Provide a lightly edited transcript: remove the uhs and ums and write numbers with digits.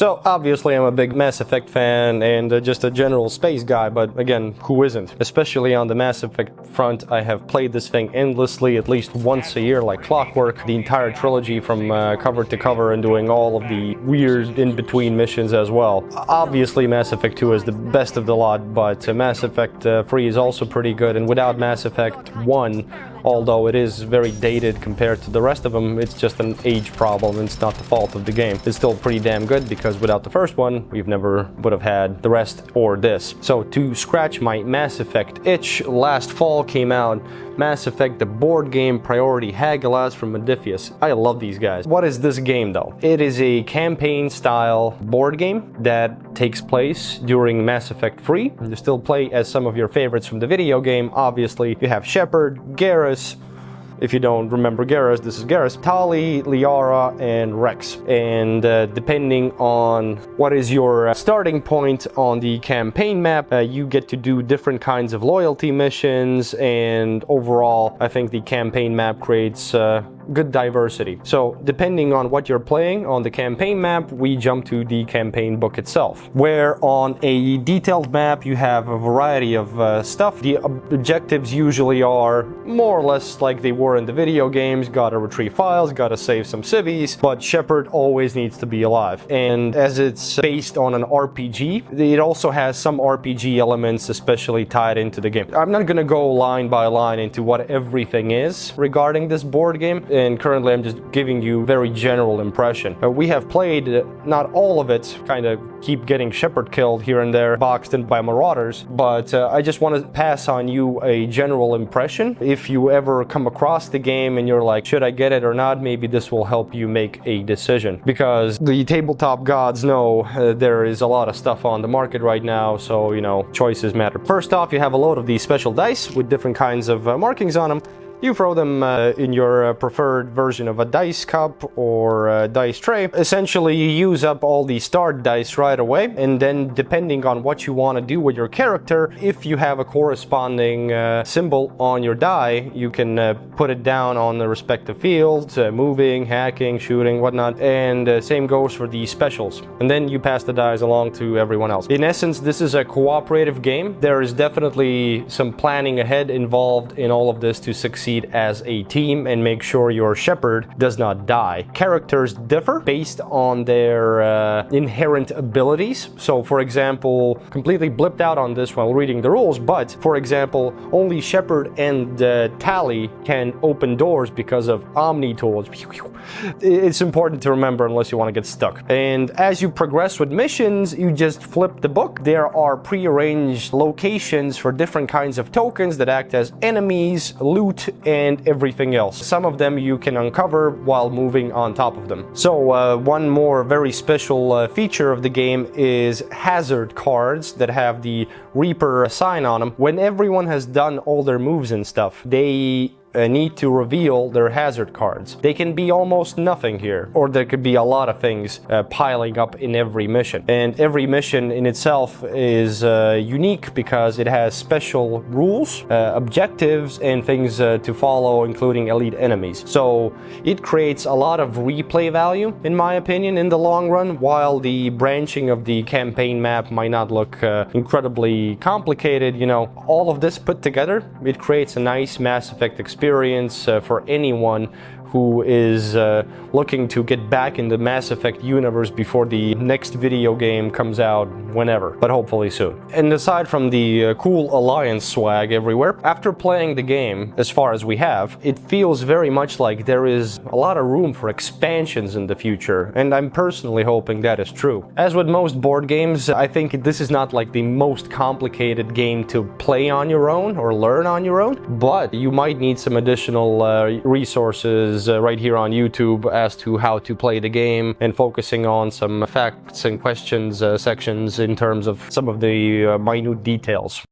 So obviously I'm a big Mass Effect fan and just a general space guy, but again, who isn't? Especially on the Mass Effect front, I have played this thing endlessly, at least once a year like clockwork, the entire trilogy from cover to cover, and doing all of the weird in-between missions as well. Obviously Mass Effect 2 is the best of the lot, but Mass Effect 3 is also pretty good, and without Mass Effect 1, although it is very dated compared to the rest of them, it's just an age problem and it's not the fault of the game. It's still pretty damn good because without the first one, we've never would have had the rest or this. So to scratch my Mass Effect itch, last fall came out Mass Effect the board game Priority Hagalaz from Modiphius. I love these guys. What is this game though? It is a campaign style board game that takes place during Mass Effect 3. You still play as some of your favorites from the video game. Obviously, you have Shepard, Garrus. If you don't remember Garrus, this is Garrus, Tali, Liara, and Rex. And depending on what is your starting point on the campaign map, you get to do different kinds of loyalty missions, and overall, I think the campaign map creates good diversity. So depending on what you're playing on the campaign map, we jump to the campaign book itself, where on a detailed map you have a variety of stuff. The objectives usually are more or less like they were in the video games. Gotta retrieve files, gotta save some civvies, but Shepard always needs to be alive. And as it's based on an RPG, it also has some RPG elements especially tied into the game. I'm not gonna go line by line into what everything is regarding this board game, and currently I'm just giving you a very general impression. We have played not all of it, kind of keep getting Shepard killed here and there, boxed in by marauders, but I just want to pass on you a general impression. If you ever come across the game and you're like, should I get it or not, maybe this will help you make a decision, because the tabletop gods know there is a lot of stuff on the market right now, so you know, choices matter. First off, you have a load of these special dice with different kinds of markings on them. You throw them in your preferred version of a dice cup or a dice tray. Essentially, you use up all the start dice right away, and then depending on what you want to do with your character, if you have a corresponding symbol on your die, you can put it down on the respective fields, moving, hacking, shooting, whatnot, and same goes for the specials. And then you pass the dice along to everyone else. In essence, this is a cooperative game. There is definitely some planning ahead involved in all of this to succeed as a team and make sure your Shepard does not die. Characters differ based on their inherent abilities. So for example, completely blipped out on this while reading the rules, but for example, only Shepard and Tali can open doors because of Omni tools. It's important to remember unless you want to get stuck. And as you progress with missions, you just flip the book. There are prearranged locations for different kinds of tokens that act as enemies, loot, and everything else. Some of them you can uncover while moving on top of them. So one more very special feature of the game is hazard cards that have the Reaper sign on them. When everyone has done all their moves and stuff, they need to reveal their hazard cards. They can be almost nothing here, or there could be a lot of things piling up in every mission. And every mission in itself is unique because it has special rules, objectives, and things to follow, including elite enemies. So it creates a lot of replay value, in my opinion, in the long run. While the branching of the campaign map might not look incredibly complicated, you know, all of this put together, it creates a nice Mass Effect experience for anyone who is looking to get back in the Mass Effect universe before the next video game comes out, whenever, but hopefully soon. And aside from the cool Alliance swag everywhere, after playing the game as far as we have, it feels very much like there is a lot of room for expansions in the future, and I'm personally hoping that is true. As with most board games, I think this is not like the most complicated game to play on your own or learn on your own, but you might need some additional resources right here on YouTube as to how to play the game, and focusing on some facts and questions sections in terms of some of the minute details.